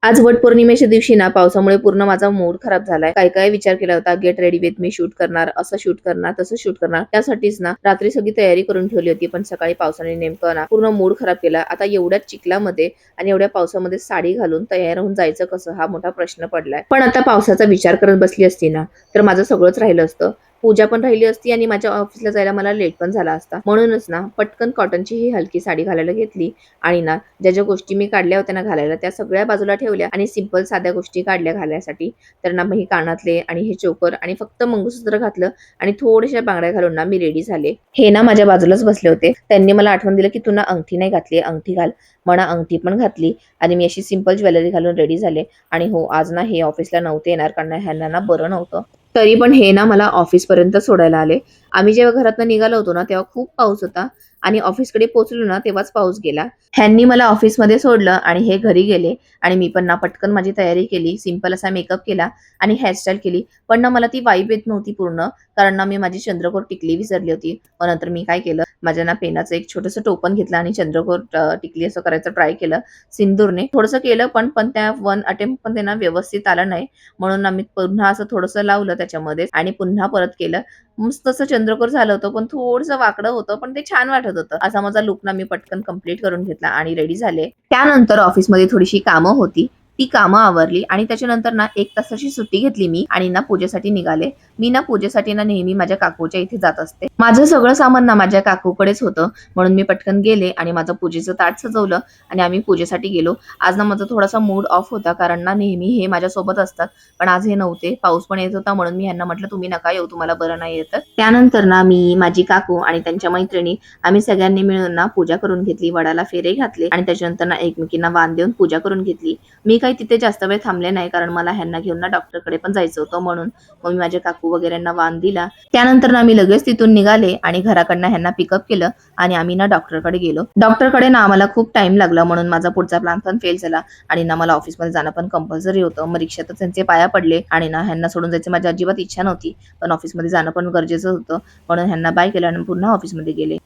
आज वटपौर्णिमेच्या दिवशी ना पावसामुळे पूर्ण माझा मूड खराब झालाय. काय काय विचार केला होता, get ready with me shoot करणार, असं शूट करणार, तसं शूट करणार. त्यासाठीच ना रात्री सगळी तयारी करून ठेवली होती, पण सकाळी पावसाने नेमकं ना पूर्ण मूड खराब केला. आता एवढ्या चिखलामध्ये आणि एवढ्या पावसामध्ये साडी घालून तयार होऊन जायचं कसं, हा मोठा प्रश्न पडलाय. पण आता पावसाचा विचार करत बसली असती ना तर माझं सगळंच राहिलं असतं. पूजा पण राहिली असती आणि माझ्या ऑफिसला जायला मला लेट पण झाला असता. म्हणूनच ना पटकन कॉटनची ही हलकी साडी घालायला घेतली आणि ना ज्या ज्या गोष्टी मी काढल्या होत्या ना घालायला त्या सगळ्या बाजूला ठेवल्या आणि सिंपल साध्या गोष्टी काढल्या घालायसाठी. तर ना मग हे कानातले आणि हे चोकर आणि फक्त मंगळसूत्र घातलं आणि थोड्याशा बांगड्या घालून ना मी रेडी झाले. हे ना माझ्या बाजूलाच बसले होते. त्यांनी मला आठवण दिलं की तू ना अंगठी नाही घातली, अंगठी घाल. म्हणा अंगठी पण घातली आणि मी अशी सिंपल ज्वेलरी घालून रेडी झाले. आणि हो, आज ना हे ऑफिसला नव्हते येणार कारण ह्यांना ना बरं नव्हतं. तरी पण हे ना मला ऑफिस पर्यंत सोडायला आले. आम्ही जेव्हा घरातनं निघालो होतो ना तेव्हा खूप पाऊस होता आणि ऑफिसकडे पोहोचलो ना तेव्हाच पाऊस गेला. ह्यांनी मला ऑफिसमध्ये सोडलं आणि हे घरी गेले आणि मी पण ना पटकन माझी तयारी केली, सिंपल असा मेकअप केला आणि हेअरस्टाईल केली. पण ना मला ती वाइब येत नव्हती पूर्ण, कारण ना मी माझी चंद्रकोर टिकली विसरली होती. मग नंतर मी काय केलं, माझ्या ना पेनाचं एक छोटंसं टोपण घेतलं आणि चंद्रकोर टिकली असं करायचं ट्राय केलं सिंदूरने. थोडंसं केलं पण पण त्या वन अटेम्प्ट पण ते ना व्यवस्थित आलं नाही. म्हणून ना मी पुन्हा असं थोडंसं लावलं त्याच्यामध्ये आणि पुन्हा परत केलं. मस्त असं चंद्रकोर झालं होतं, पण थोडंसं वाकडं होतं, पण ते छान वाटत होतं. असा माझा लूक ना मी पटकन कंप्लीट करून घेतला आणि रेडी झाले. त्यानंतर ऑफिसमध्ये थोडीशी कामं होती. ती कामं आवरली आणि त्याच्यानंतर ना 1 तासाची सुट्टी घेतली मी आणि ना पूजेसाठी निघाले. मी ना पूजेसाठी ना नेहमी माझ्या काकूच्या इथे जात असते. माझं सगळं सामान ना माझ्या काकूकडेच होतं, म्हणून मी पटकन गेले आणि माझं पूजेचं ताट सजवलं आणि आम्ही पूजेसाठी गेलो. आज ना माझा थोडासा मूड ऑफ होता, कारण ना नेहमी हे माझ्यासोबत असतात, पण आज हे नव्हते. पाऊस पण येत होता म्हणून मी ह्यांना म्हटलं, "तुम्ही नका येऊ, तुम्हाला बरं नाही आहे तर." त्यानंतर ना मी, माझी काकू आणि त्यांच्या मैत्रिणी आम्ही सगळ्यांनी मिळून ना पूजा करून घेतली, वडाला फेरे घातले आणि त्याच्यानंतर ना एकमेकींना वाण देऊन पूजा करून घेतली. मी काही तिथे जास्त वेळ थांबले नाही, कारण मला ह्यांना घेऊन ना डॉक्टरकडे पण जायचं होतं म्हणून. मग मी माझ्या काकू वगैरेंना वाण दिला. त्यानंतर ना मी लगेच तिथून निघाले आणि घराकडनं ह्यांना पिकअप केलं आणि आम्ही ना डॉक्टरकडे गेलो. डॉक्टरकडे ना आम्हाला खूप टाइम लागला म्हणून माझा पुढचा प्लॅन पण फेल झाला आणि ना मला ऑफिसमध्ये जाणं पण कंपल्सरी होतं. मग रिक्षातच त्यांचे पाया पडले आणि ना ह्यांना सोडून जायची माझी अजिबात इच्छा नव्हती, पण ऑफिसमध्ये जाणं पण गरजेचं होतं. म्हणून ह्यांना बाय केलं आणि पुन्हा ऑफिसमध्ये गेले.